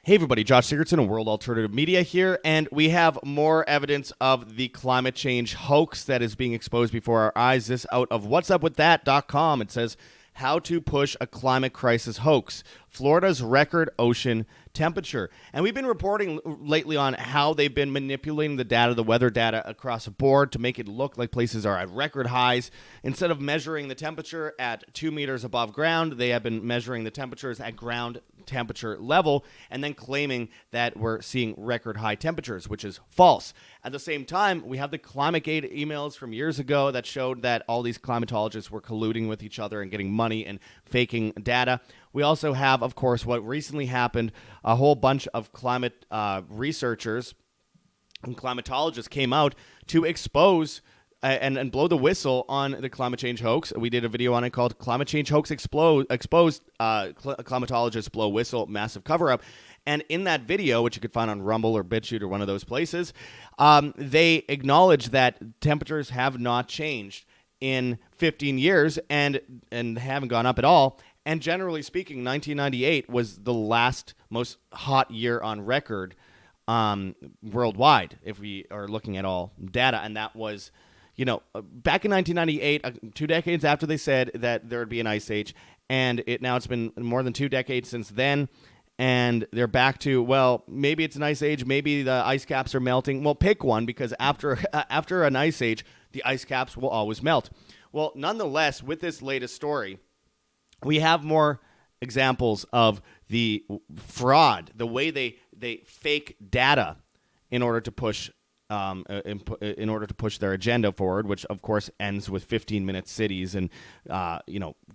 Hey everybody, Josh Sigurdson of World Alternative Media here, and we have more evidence of the climate change hoax that is being exposed before our eyes. This out of whatsupwiththat.com. It says, how to push a climate crisis hoax. Florida's record ocean temperature. And we've been reporting lately on how they've been manipulating the data, the weather data across the board to make it look like places are at record highs. Instead of measuring the temperature at 2 meters above ground, they have been measuring the temperatures at ground temperature level and then claiming that we're seeing record high temperatures, which is false. At the same time, we have the ClimateGate emails from years ago that showed that all these climatologists were colluding with each other and getting money and faking data. We also have, of course, what recently happened. A whole bunch of climate researchers and climatologists came out to expose and blow the whistle on the climate change hoax. We did a video on it called Climate Change Hoax Exposed, Climatologists Blow Whistle, Massive Cover-Up. And in that video, which you could find on Rumble or BitChute or one of those places, they acknowledge that temperatures have not changed in 15 years and haven't gone up at all. And generally speaking, 1998 was the last most hot year on record worldwide, if we are looking at all data. And that was, back in 1998, 2 decades after they said that there would be an ice age. And it's been more than 2 decades since then. And they're back to, well, maybe it's an ice age, maybe the ice caps are melting. Well, pick one, because after an ice age, the ice caps will always melt. Well, nonetheless, with this latest story, we have more examples of the fraud, the way they fake data in order to push their agenda forward, which of course ends with 15-minute cities and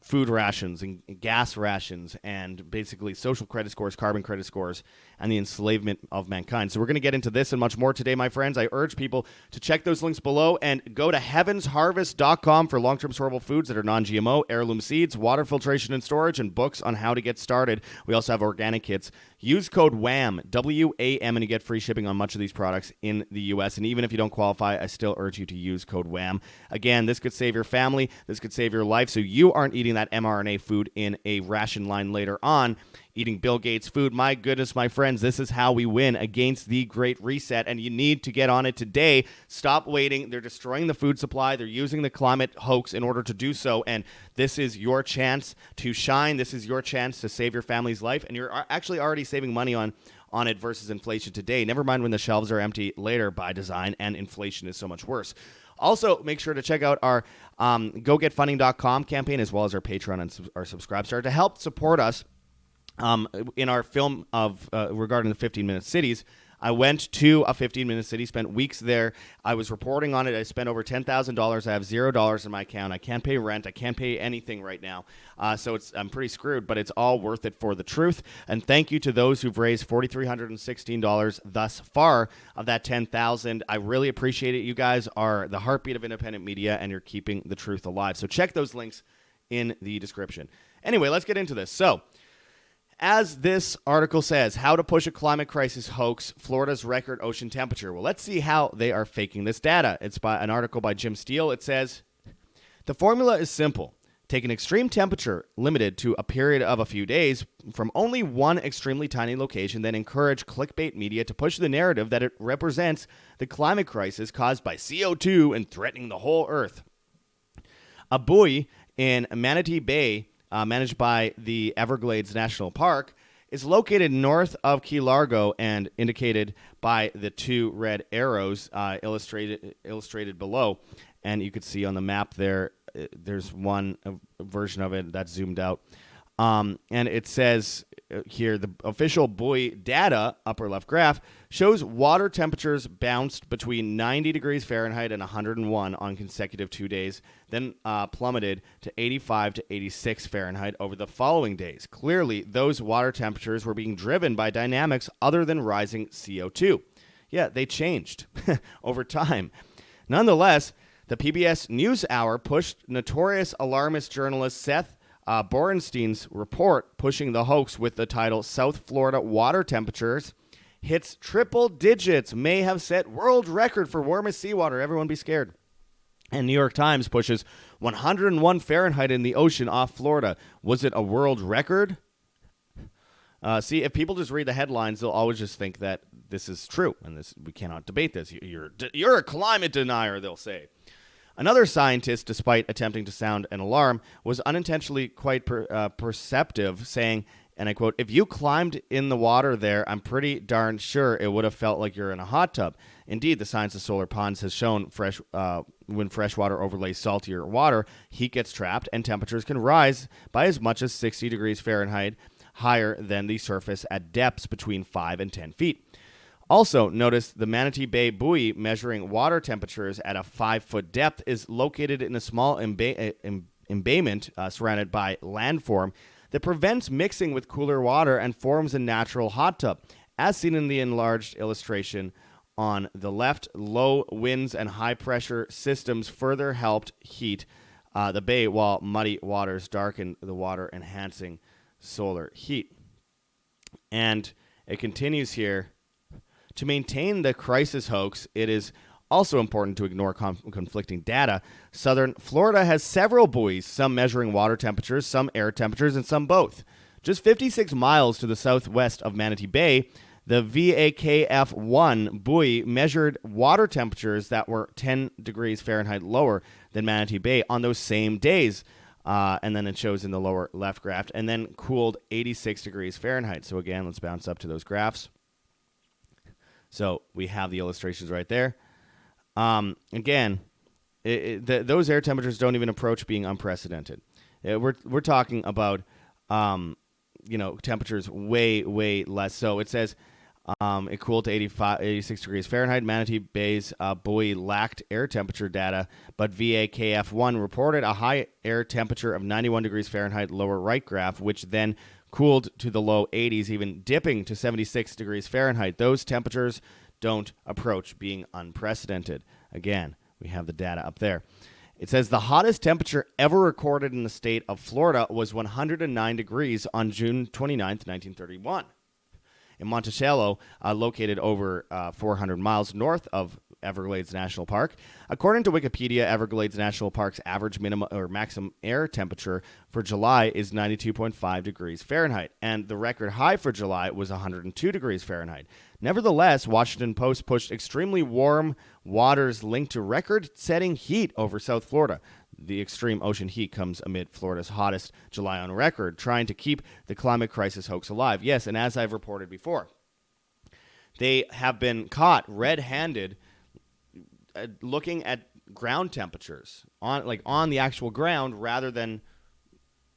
food rations and gas rations and basically social credit scores, carbon credit scores, and the enslavement of mankind. So we're going to get into this and much more today, my friends. I urge people to check those links below and go to heavensharvest.com for long-term storable foods that are non-GMO, heirloom seeds, water filtration and storage, and books on how to get started. We also have organic kits. Use code WAM, W-A-M, and you get free shipping on much of these products in the U.S. And even if you don't qualify, I still urge you to use code WAM. Again, this could save your family. This could save your life, so you aren't eating that mRNA food in a ration line later on, eating Bill Gates food. My goodness, my friends, this is how we win against the Great Reset, and you need to get on it today. Stop waiting. They're destroying the food supply. They're using the climate hoax in order to do so, and this is your chance to shine. This is your chance to save your family's life, and you're actually already saving money on it versus inflation today. Never mind when the shelves are empty later by design and inflation is so much worse. Also, make sure to check out our GoGetFunding.com campaign as well as our Patreon and our Subscribestar to help support us in our film of regarding the 15-minute cities. I went to a 15-minute city, spent weeks there. I was reporting on it. I spent over $10,000. I have $0 in my account. I can't pay rent. I can't pay anything right now. So I'm pretty screwed, but it's all worth it for the truth. And thank you to those who've raised $4,316 thus far of that $10,000. I really appreciate it. You guys are the heartbeat of independent media, and you're keeping the truth alive. So check those links in the description. Anyway, let's get into this. So, as this article says, how to push a climate crisis hoax, Florida's record ocean temperature. Well, let's see how they are faking this data. It's by an article by Jim Steele. It says, the formula is simple. Take an extreme temperature limited to a period of a few days from only one extremely tiny location, then encourage clickbait media to push the narrative that it represents the climate crisis caused by CO2 and threatening the whole Earth. A buoy in Manatee Bay, managed by the Everglades National Park, is located north of Key Largo and indicated by the 2 red arrows illustrated below. And you could see on the map there, there's one version of it that's zoomed out. And it says here, the official buoy data, upper left graph, shows water temperatures bounced between 90 degrees Fahrenheit and 101 on consecutive 2 days, then plummeted to 85 to 86 Fahrenheit over the following days. Clearly, those water temperatures were being driven by dynamics other than rising CO2. Yeah, they changed over time. Nonetheless, the PBS NewsHour pushed notorious alarmist journalist Seth Borenstein's report, pushing the hoax with the title, South Florida water temperatures hits triple digits, may have set world record for warmest seawater. Everyone be scared. And New York Times pushes 101 Fahrenheit in the ocean off Florida. Was it a world record? See, if people just read the headlines, they'll always just think that this is true, and we cannot debate this. You're a climate denier, they'll say. Another scientist, despite attempting to sound an alarm, was unintentionally quite perceptive, saying, and I quote, "If you climbed in the water there, I'm pretty darn sure it would have felt like you're in a hot tub." Indeed, the science of solar ponds has shown when fresh water overlays saltier water, heat gets trapped, and temperatures can rise by as much as 60 degrees Fahrenheit higher than the surface at depths between 5 and 10 feet. Also, notice the Manatee Bay buoy measuring water temperatures at a 5-foot depth is located in a small embayment surrounded by landform that prevents mixing with cooler water and forms a natural hot tub. As seen in the enlarged illustration on the left, low winds and high-pressure systems further helped heat the bay, while muddy waters darkened the water, enhancing solar heat. And it continues here. To maintain the crisis hoax, it is also important to ignore conflicting data. Southern Florida has several buoys, some measuring water temperatures, some air temperatures, and some both. Just 56 miles to the southwest of Manatee Bay, the VAKF-1 buoy measured water temperatures that were 10 degrees Fahrenheit lower than Manatee Bay on those same days. And then it shows in the lower left graph, and then cooled 86 degrees Fahrenheit. So again, let's bounce up to those graphs. So we have the illustrations right there. Again, those air temperatures don't even approach being unprecedented. We're talking about temperatures way less. So it says it cooled to 86 degrees Fahrenheit. Manatee Bay's buoy lacked air temperature data, but VAKF-1 reported a high air temperature of 91 degrees Fahrenheit, lower right graph, which then cooled to the low 80s, even dipping to 76 degrees Fahrenheit. Those temperatures don't approach being unprecedented. Again, we have the data up there. It says the hottest temperature ever recorded in the state of Florida was 109 degrees on June 29th, 1931. In Monticello, located over 400 miles north of Everglades National Park. According to Wikipedia, Everglades National Park's average minimum or maximum air temperature for July is 92.5 degrees Fahrenheit, and the record high for July was 102 degrees Fahrenheit. Nevertheless, Washington Post pushed extremely warm waters linked to record-setting heat over South Florida. The extreme ocean heat comes amid Florida's hottest July on record, trying to keep the climate crisis hoax alive. Yes, and as I've reported before, they have been caught red-handed looking at ground temperatures on the actual ground rather than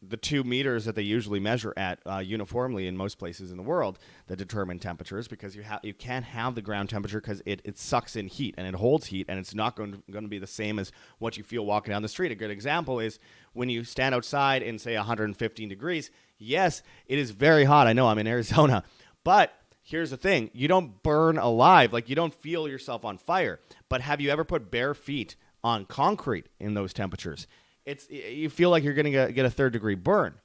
the 2 meters that they usually measure at uniformly in most places in the world that determine temperatures, because you can't have the ground temperature because it sucks in heat and it holds heat, and it's not going to be the same as what you feel walking down the street. A good example is when you stand outside in, say, 115 degrees. Yes, it is very hot. I know I'm in Arizona, but here's the thing. You don't burn alive. Like, you don't feel yourself on fire. But have you ever put bare feet on concrete in those temperatures? You feel like you're going to get a third-degree burn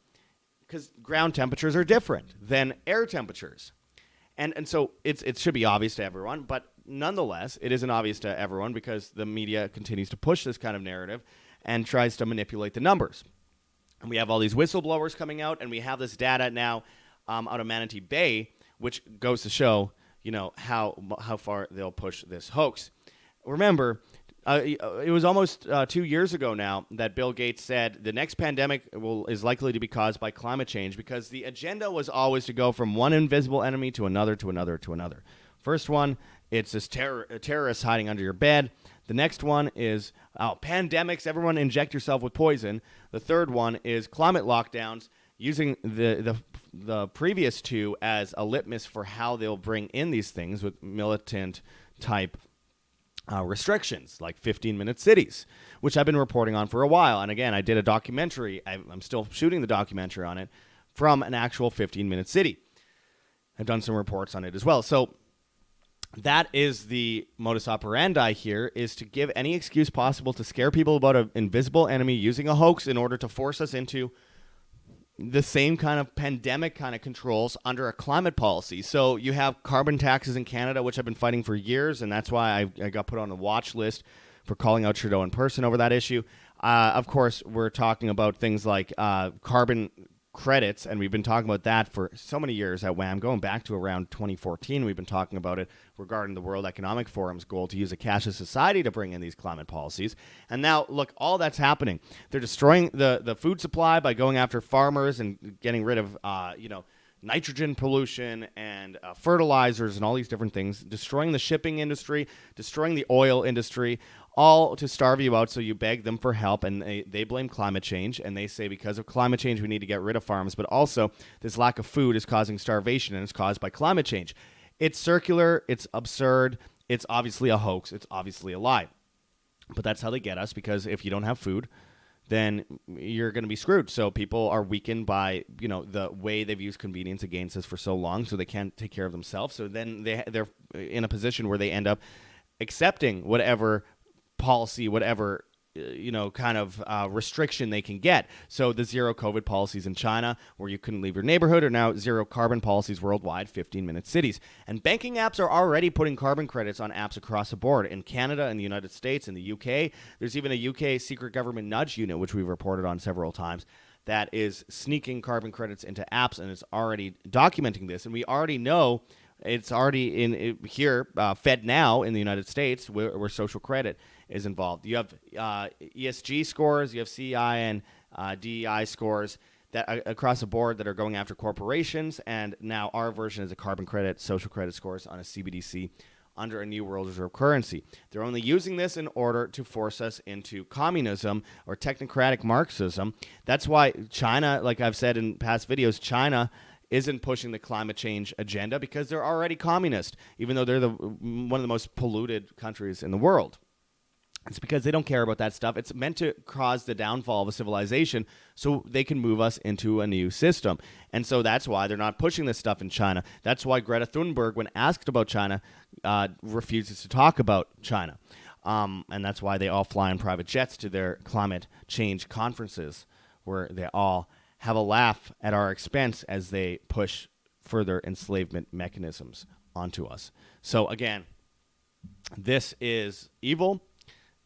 because ground temperatures are different than air temperatures. And so it should be obvious to everyone, but nonetheless, it isn't obvious to everyone because the media continues to push this kind of narrative and tries to manipulate the numbers. And we have all these whistleblowers coming out, and we have this data now out of Manatee Bay, which goes to show, how far they'll push this hoax. Remember, it was almost 2 years ago now that Bill Gates said the next pandemic is likely to be caused by climate change, because the agenda was always to go from one invisible enemy to another, to another, to another. First one, it's this terrorist hiding under your bed. The next one is pandemics, everyone inject yourself with poison. The third one is climate lockdowns, using the previous two as a litmus for how they'll bring in these things with militant type restrictions, like 15-minute cities, which I've been reporting on for a while. And again, I did a documentary. I'm still shooting the documentary on it from an actual 15-minute city. I've done some reports on it as well. So that is the modus operandi here, is to give any excuse possible to scare people about an invisible enemy using a hoax in order to force us into the same kind of pandemic kind of controls under a climate policy. So you have carbon taxes in Canada, which I've been fighting for years, and that's why I got put on the watch list for calling out Trudeau in person over that issue. Of course, we're talking about things like carbon credits, and we've been talking about that for so many years at WHAM, going back to around 2014. We've been talking about it regarding the World Economic Forum's goal to use a cashless society to bring in these climate policies. And now, look, all that's happening. They're destroying the food supply by going after farmers and getting rid of, nitrogen pollution and fertilizers and all these different things, destroying the shipping industry, destroying the oil industry, all to starve you out. So you beg them for help, and they blame climate change, and they say because of climate change we need to get rid of farms, but also this lack of food is causing starvation, and it's caused by climate change. It's circular, it's absurd, it's obviously a hoax, it's obviously a lie. But that's how they get us, because if you don't have food, then you're going to be screwed. So people are weakened by, the way they've used convenience against us for so long, so they can't take care of themselves. So then they're in a position where they end up accepting whatever policy, whatever restriction they can get. So the zero COVID policies in China, where you couldn't leave your neighborhood, are now zero carbon policies worldwide, 15-minute cities. And banking apps are already putting carbon credits on apps across the board. In Canada, in the United States, in the UK, there's even a UK secret government nudge unit, which we've reported on several times, that is sneaking carbon credits into apps, and it's already documenting this. And we already know it's already in here, Fed Now in the United States, where social credit is involved. You have ESG scores, you have CI and DEI scores that across the board that are going after corporations, and now our version is a carbon credit, social credit scores on a CBDC under a new world reserve currency. They're only using this in order to force us into communism or technocratic Marxism. That's why China, like I've said in past videos, China isn't pushing the climate change agenda, because they're already communist, even though they're one of the most polluted countries in the world. It's because they don't care about that stuff. It's meant to cause the downfall of a civilization so they can move us into a new system. And so that's why they're not pushing this stuff in China. That's why Greta Thunberg, when asked about China, refuses to talk about China. And that's why they all fly in private jets to their climate change conferences, where they all have a laugh at our expense as they push further enslavement mechanisms onto us. So again, this is evil.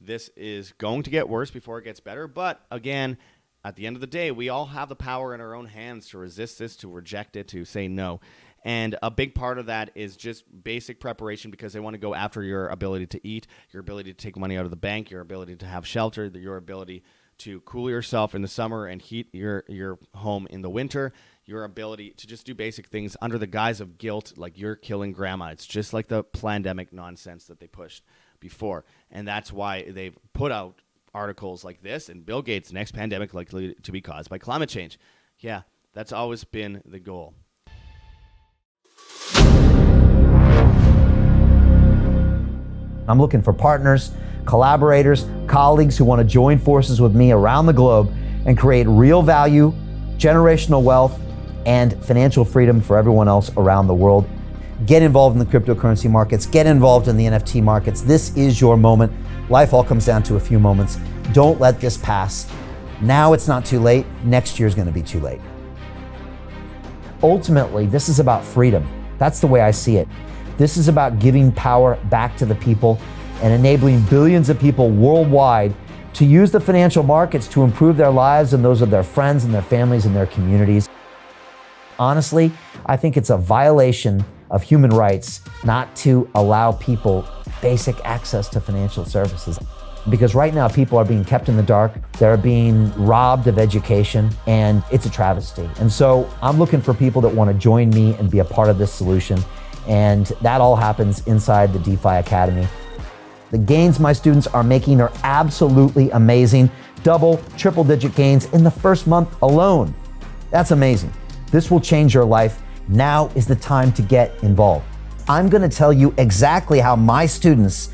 This is going to get worse before it gets better. But again, at the end of the day, we all have the power in our own hands to resist this, to reject it, to say no. And a big part of that is just basic preparation, because they want to go after your ability to eat, your ability to take money out of the bank, your ability to have shelter, your ability to cool yourself in the summer and heat your home in the winter, your ability to just do basic things under the guise of guilt, like you're killing grandma. It's just like the pandemic nonsense that they pushed before. And that's why they've put out articles like this, and Bill Gates' next pandemic likely to be caused by climate change. Yeah, that's always been the goal. I'm looking for partners, collaborators, colleagues who want to join forces with me around the globe and create real value, generational wealth, and financial freedom for everyone else around the world. Get involved in the cryptocurrency markets, get involved in the NFT markets. This is your moment. Life all comes down to a few moments. Don't let this pass. Now it's not too late. Next year's going to be too late. Ultimately, this is about freedom. That's the way I see it. This is about giving power back to the people and enabling billions of people worldwide to use the financial markets to improve their lives and those of their friends and their families and their communities. Honestly, I think it's a violation of human rights not to allow people basic access to financial services. Because right now people are being kept in the dark, they're being robbed of education, and it's a travesty. And so I'm looking for people that want to join me and be a part of this solution. And that all happens inside the DeFi Academy. The gains my students are making are absolutely amazing. Double, triple digit gains in the first month alone. That's amazing. This will change your life. Now is the time to get involved. I'm going to tell you exactly how my students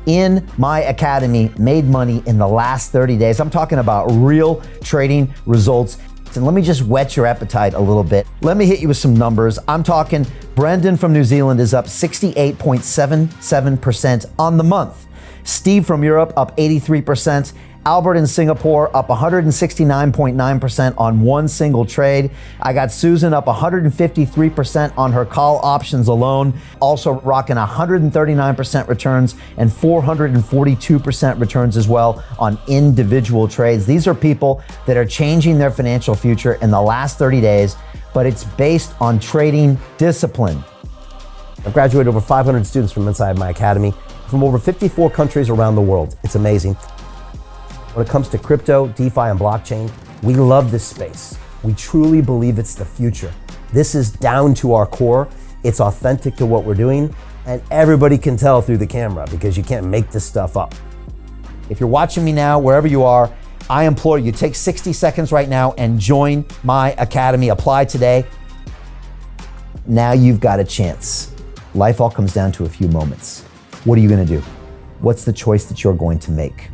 in my academy made money in the last 30 days. I'm talking about real trading results. And let me just whet your appetite a little bit. Let me hit you with some numbers. I'm talking Brendan from New Zealand is up 68.77% on the month. Steve from Europe up 83%. Albert in Singapore up 169.9% on one single trade. I got Susan up 153% on her call options alone, also rocking 139% returns and 442% returns as well on individual trades. These are people that are changing their financial future in the last 30 days, but it's based on trading discipline. I've graduated over 500 students from inside my academy from over 54 countries around the world. It's amazing. When it comes to crypto, DeFi, and blockchain, we love this space. We truly believe it's the future. This is down to our core. It's authentic to what we're doing, and everybody can tell through the camera because you can't make this stuff up. If you're watching me now, wherever you are, I implore you, take 60 seconds right now and join my academy. Apply today. Now you've got a chance. Life all comes down to a few moments. What are you going to do? What's the choice that you're going to make?